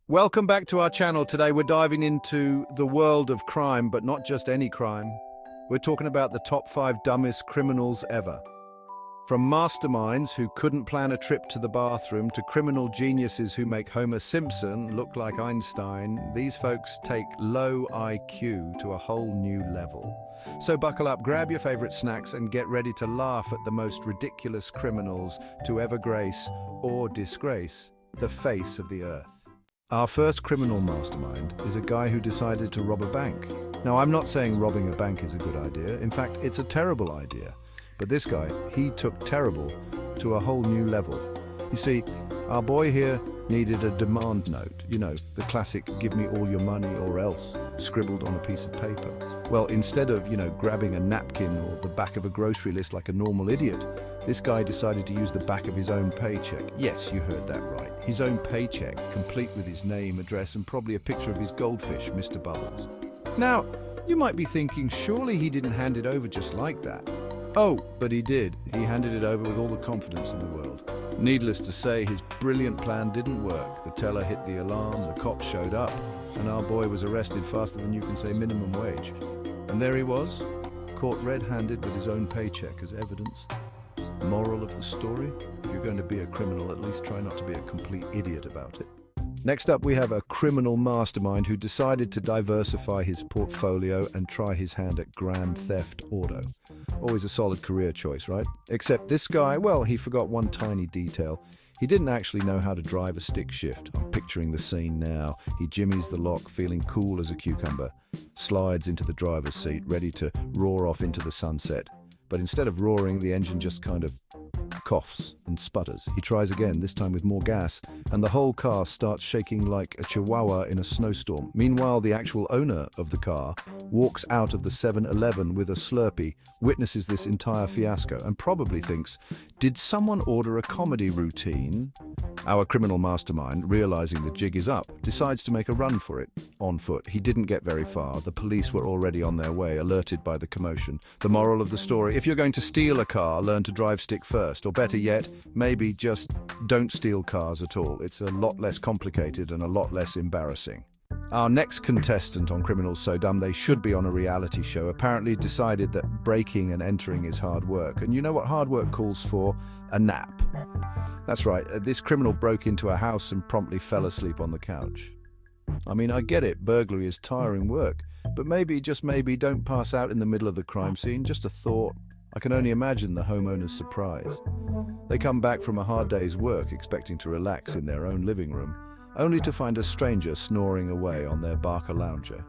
Welcome back to our channel. Today we're diving into the world of crime, but not just any crime. We're talking about the top 5 dumbest criminals ever. From masterminds who couldn't plan a trip to the bathroom to criminal geniuses who make Homer Simpson look like Einstein, these folks take low IQ to a whole new level. So buckle up, grab your favorite snacks and get ready to laugh at the most ridiculous criminals to ever grace or disgrace the face of the earth. Our first criminal mastermind is a guy who decided to rob a bank. Now, I'm not saying robbing a bank is a good idea. In fact, it's a terrible idea. But this guy, he took terrible to a whole new level. You see, our boy here needed a demand note. You know, the classic, give me all your money or else, scribbled on a piece of paper. Well, instead of, grabbing a napkin or the back of a grocery list like a normal idiot, this guy decided to use the back of his own paycheck. Yes, you heard that right. His own paycheck, complete with his name, address, and probably a picture of his goldfish, Mr. Bubbles. Now, you might be thinking, surely he didn't hand it over just like that. Oh, but he did. He handed it over with all the confidence in the world. Needless to say, his brilliant plan didn't work. The teller hit the alarm, the cops showed up, and our boy was arrested faster than you can say minimum wage. And there he was, caught red-handed with his own paycheck as evidence. Moral of the story? If you're going to be a criminal, at least try not to be a complete idiot about it. Next up, we have a criminal mastermind who decided to diversify his portfolio and try his hand at grand theft auto. Always a solid career choice, right? Except this guy, well, he forgot one tiny detail. He didn't actually know how to drive a stick shift. I'm picturing the scene now. He jimmies the lock, feeling cool as a cucumber, slides into the driver's seat, ready to roar off into the sunset. But instead of roaring, the engine just kind of coughs and sputters. He tries again, this time with more gas, and the whole car starts shaking like a chihuahua in a snowstorm. Meanwhile, the actual owner of the car walks out of the 7-Eleven with a Slurpee, witnesses this entire fiasco, and probably thinks, did someone order a comedy routine? Our criminal mastermind, realizing the jig is up, decides to make a run for it, on foot. He didn't get very far. The police were already on their way, alerted by the commotion. The moral of the story, if you're going to steal a car, learn to drive stick first, or better yet, maybe just don't steal cars at all. It's a lot less complicated and a lot less embarrassing. Our next contestant on Criminals So Dumb They Should Be on a reality show apparently decided that breaking and entering is hard work. And you know what hard work calls for? A nap. That's right, this criminal broke into a house and promptly fell asleep on the couch. I mean, I get it, burglary is tiring work, but maybe, just maybe, don't pass out in the middle of the crime scene. Just a thought. I can only imagine the homeowner's surprise. They come back from a hard day's work expecting to relax in their own living room, only to find a stranger snoring away on their Barker lounger.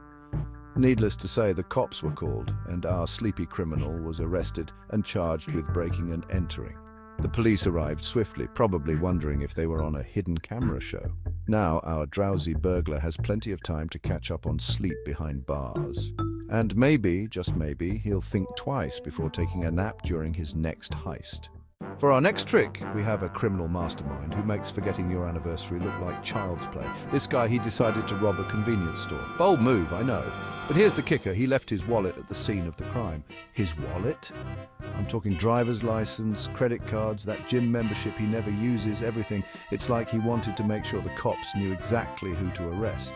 Needless to say, the cops were called, and our sleepy criminal was arrested and charged with breaking and entering. The police arrived swiftly, probably wondering if they were on a hidden camera show. Now, our drowsy burglar has plenty of time to catch up on sleep behind bars. And maybe, just maybe, he'll think twice before taking a nap during his next heist. For our next trick, we have a criminal mastermind who makes forgetting your anniversary look like child's play. This guy, he decided to rob a convenience store. Bold move, I know. But here's the kicker, he left his wallet at the scene of the crime. His wallet? I'm talking driver's license, credit cards, that gym membership he never uses, everything. It's like he wanted to make sure the cops knew exactly who to arrest.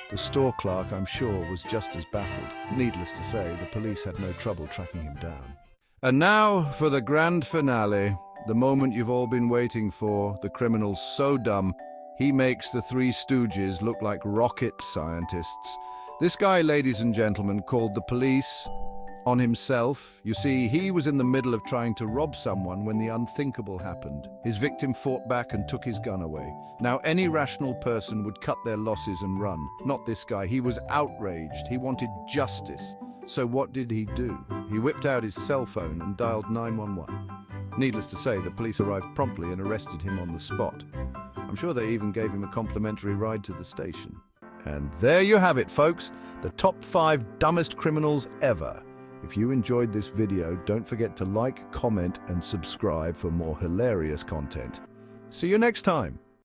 The store clerk, I'm sure, was just as baffled. Needless to say, the police had no trouble tracking him down. And now for the grand finale, the moment you've all been waiting for. The criminal's so dumb, he makes the Three Stooges look like rocket scientists. This guy, ladies and gentlemen, called the police on himself. You see, he was in the middle of trying to rob someone when the unthinkable happened. His victim fought back and took his gun away. Now, any rational person would cut their losses and run. Not this guy. He was outraged. He wanted justice. So what did he do? He whipped out his cell phone and dialed 911. Needless to say, the police arrived promptly and arrested him on the spot. I'm sure they even gave him a complimentary ride to the station. And there you have it, folks, the top 5 dumbest criminals ever. If you enjoyed this video, don't forget to like, comment, and subscribe for more hilarious content. See you next time.